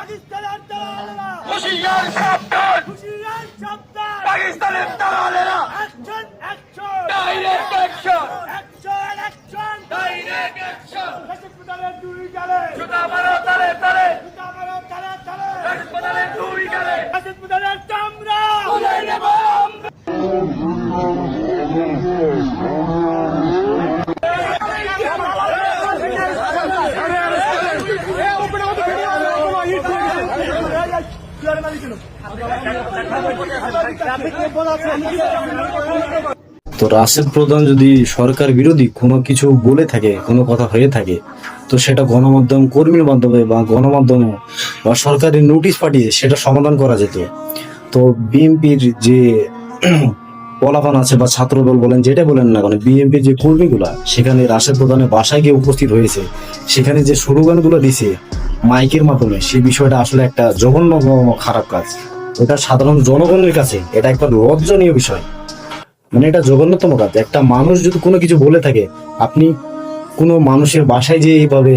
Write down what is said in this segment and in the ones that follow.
পাকিস্তানের দালালেরা হুঁশিয়ার সাবধান, হুঁশিয়ার সাবধান পাকিস্তানের দালালেরা action action direct action, action action direct action. হাসপাতালের দুই গালে জুতা মারো তালে তালে, জুতা মারো তালে তালে হাসপাতালের দুই গালে হাসপাতালের চামড়া তুলে নেব আমরা। তো রাশেদ প্রধান যদি সরকার বিরোধী কোনো কিছু বলে থাকে, কোনো কথা হয়ে থাকে, তো সেটা গণমাধ্যম কর্মীর মাধ্যমে বা গণমাধ্যমে বা সরকারি নোটিশ পাঠিয়ে সেটা সমাধান করা যেত। তো বিএনপির যে পোলাপান আছে বা ছাত্রদল বলেন, যেটা বলেন না কেন, বিএনপির যে কর্মীগুলা সেখানে রাশেদ প্রধানের বাসায় গিয়ে উপস্থিত হয়েছে, সেখানে যে স্লোগানগুলো দিছে মাইকের মাধ্যমে, সেই বিষয়টা আসলে একটা জঘন্য খারাপ কাজ। এটা সাধারণ জনগণের কাছে এটা একটা লজ্জনীয় বিষয়, মানে এটা জঘন্যতম কাজ। একটা মানুষ যদি কোনো কিছু বলে থাকে, আপনি কোনো মানুষের বাসায় যে এইভাবে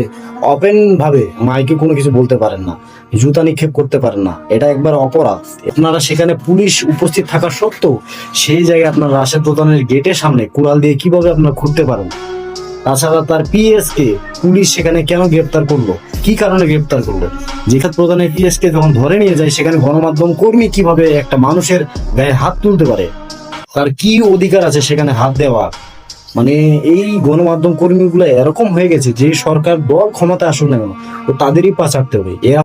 ওপেন ভাবে মাইকে কোনো কিছু বলতে পারেন না, জুতা নিক্ষেপ করতে পারেন না, এটা একবার অপরাধ। আপনারা সেখানে পুলিশ উপস্থিত থাকা সত্ত্বেও সেই জায়গায় আপনার রাশেদ প্রধানের গেটের সামনে কুড়াল দিয়ে কিভাবে আপনারা ঘুরতে পারেন? তাছাড়া তার পিএস কে পুলিশ সেখানে কেন গ্রেপ্তার করলো, কি কারণে গ্রেপ্তার করলো? যেখানে প্রধানের পিএস কে যখন ধরে নিয়ে যায়, সেখানে গণমাধ্যম কর্মী কিভাবে একটা মানুষের গায়ে হাত তুলতে পারে? তার কি অধিকার আছে সেখানে হাত দেওয়া? মানে এই গণমাধ্যম কর্মীগুলো এরকম হয়ে গেছে যে সরকার দল ক্ষমতা আসুক না কেন, তো তাদেরই পা চাটতে হবে।